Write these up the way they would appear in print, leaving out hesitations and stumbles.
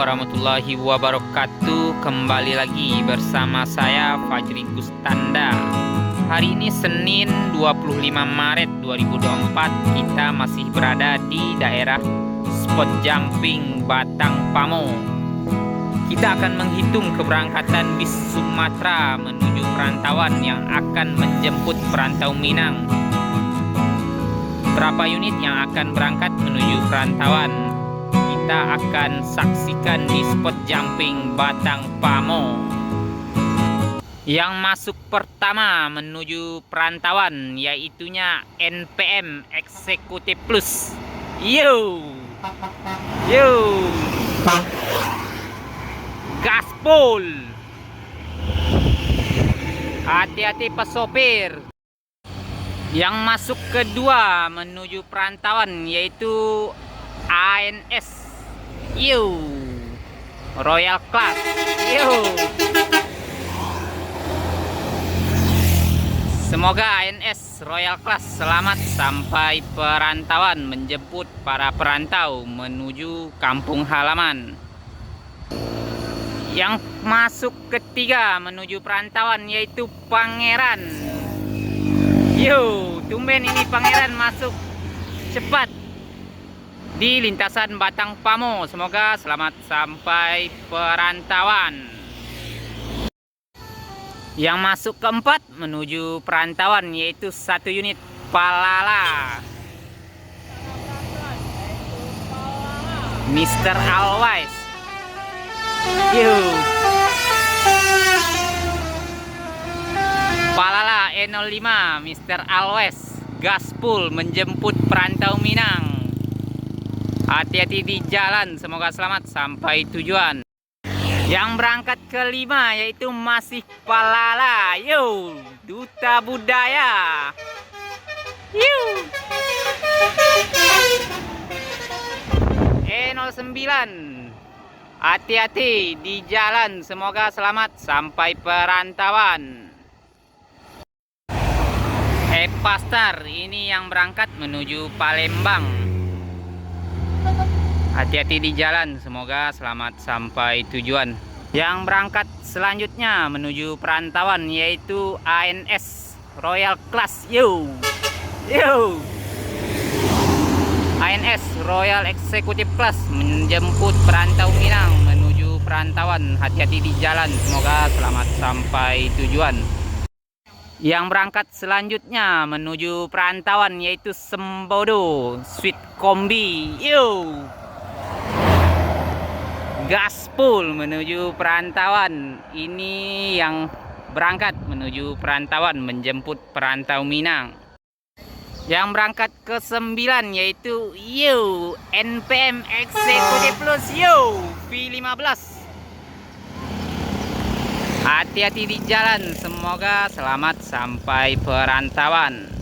warahmatullahi wabarakatuh. Kembali lagi bersama saya Fajri Gustanda. Hari ini Senin 25 Maret 2024. Kita masih berada di daerah spot jumping Batang Pamo. Kita akan menghitung keberangkatan bis Sumatera menuju perantauan yang akan menjemput perantau Minang. Berapa unit yang akan berangkat menuju perantauan? Kita akan saksikan di spot jumping Batang Pamo. Yang masuk pertama menuju perantauan yaitunya NPM Eksekutif Plus. Yo, gaspol. Hati-hati pesopir. Yang masuk kedua menuju perantauan yaitu ANS Royal Class. Semoga ANS Royal Class selamat sampai perantauan menjemput para perantau menuju kampung halaman. Yang masuk ketiga menuju perantauan yaitu Pangeran. Tumben ini Pangeran masuk cepat di lintasan Batang Pamo. Semoga selamat sampai perantauan. Yang masuk keempat menuju perantauan yaitu satu unit Palala Mr. Always. Palala E05 Mr. Always gaspul menjemput perantau Minang. Hati-hati di jalan, semoga selamat sampai tujuan. Yang berangkat kelima yaitu masih Palala, Duta Budaya. E09. Hati-hati di jalan, semoga selamat sampai perantauan. Pastar, ini yang berangkat menuju Palembang. Hati-hati di jalan, semoga selamat sampai tujuan. Yang berangkat selanjutnya menuju perantauan yaitu ANS Royal Class. ANS Royal Executive Class menjemput perantau Minang menuju perantauan. Hati-hati di jalan, semoga selamat sampai tujuan. Yang berangkat selanjutnya menuju perantauan yaitu Sembodo Sweet Kombi. Gaspol menuju perantauan. Ini yang berangkat menuju perantauan menjemput perantau Minang. Yang berangkat ke-9 yaitu NPM Eksekutif Plus V15. Hati-hati di jalan, semoga selamat sampai perantauan.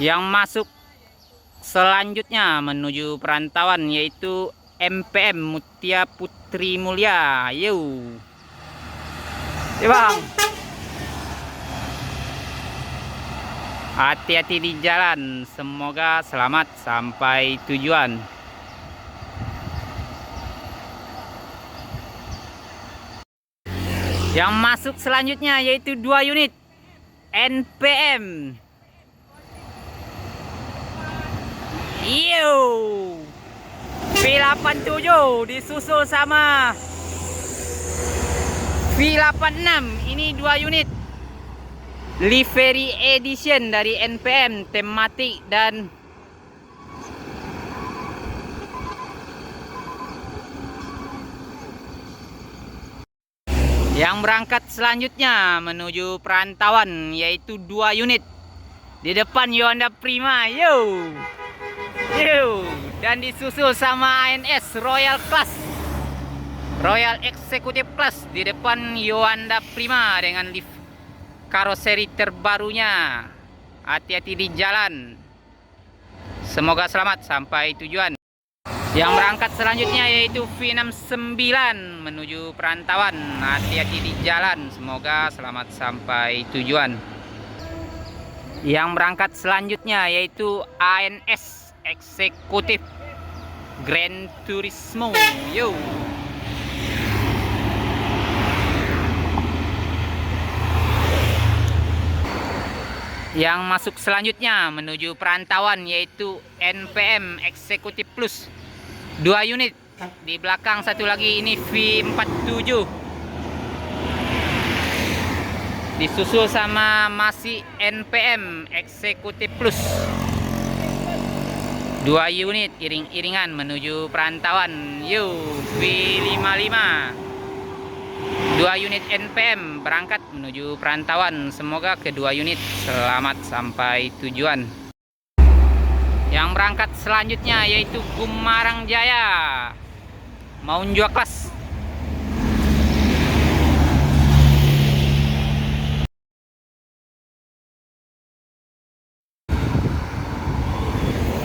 Yang masuk selanjutnya menuju perantauan yaitu MPM Mutia Putri Mulia. Bang. Hati-hati di jalan, semoga selamat sampai tujuan. Yang masuk selanjutnya yaitu 2 unit NPM V87 disusul sama V86. Ini 2 unit livery edition dari NPM, tematik dan yang berangkat selanjutnya menuju perantauan yaitu 2 unit. Di depan Yonda Prima, dan disusul sama ANS Royal Class, Royal Executive Class. Di depan Yonda Prima dengan lift karoseri terbarunya. Hati-hati di jalan, semoga selamat sampai tujuan. Yang berangkat selanjutnya yaitu V69 menuju perantauan. Hati-hati di jalan, semoga selamat sampai tujuan. Yang berangkat selanjutnya yaitu ANS Eksekutif Gran Turismo. Yo. Yang masuk selanjutnya menuju perantauan yaitu NPM Executive Plus 2 unit. Di belakang satu lagi ini V47. Disusul sama masih NPM Executive Plus 2 unit iring-iringan menuju perantauan. Yo, V55 2 unit NPM berangkat menuju perantauan. Semoga kedua unit selamat sampai tujuan. Yang berangkat selanjutnya yaitu Gumarang Jaya Maunjua Kelas.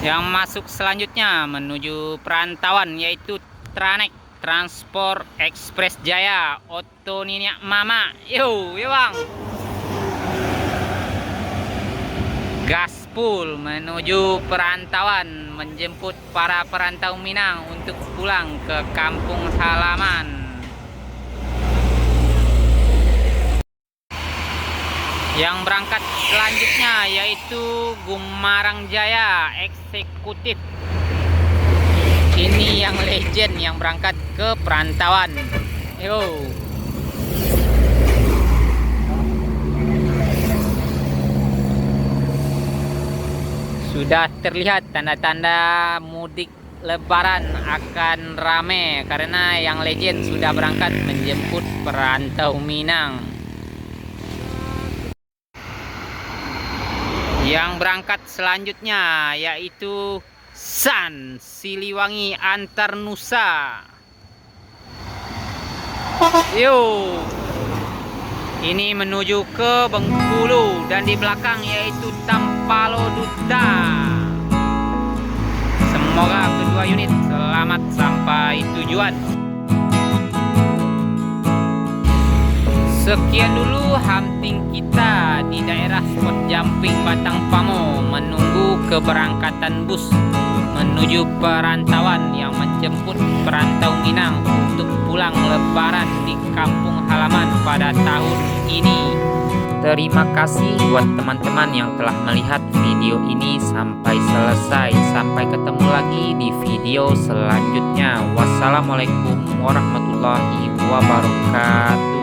Yang masuk selanjutnya menuju perantauan yaitu Tranek Transport Express Jaya Oto Niniak Mama. Yo, bang. Gaspul menuju perantauan menjemput para perantau Minang untuk pulang ke kampung halaman. Yang berangkat selanjutnya yaitu Gumarang Jaya Eksekutif. Ini yang legend yang berangkat ke perantauan. Yo. Sudah terlihat tanda-tanda mudik Lebaran akan rame karena yang legend sudah berangkat menjemput perantau Minang. Yang berangkat selanjutnya yaitu San Siliwangi Antar Nusa. Yo. Ini menuju ke Bengkulu dan di belakang yaitu Tampalo Duta. Semoga kedua unit selamat sampai tujuan. Sekian dulu hunting kita di daerah spot jumping Batang Pamo menunggu keberangkatan bus menuju perantauan yang menjemput perantau Minang untuk pulang lebaran di kampung halaman pada tahun ini. Terima kasih buat teman-teman yang telah melihat video ini sampai selesai. Sampai ketemu lagi di video selanjutnya. Wassalamualaikum warahmatullahi wabarakatuh.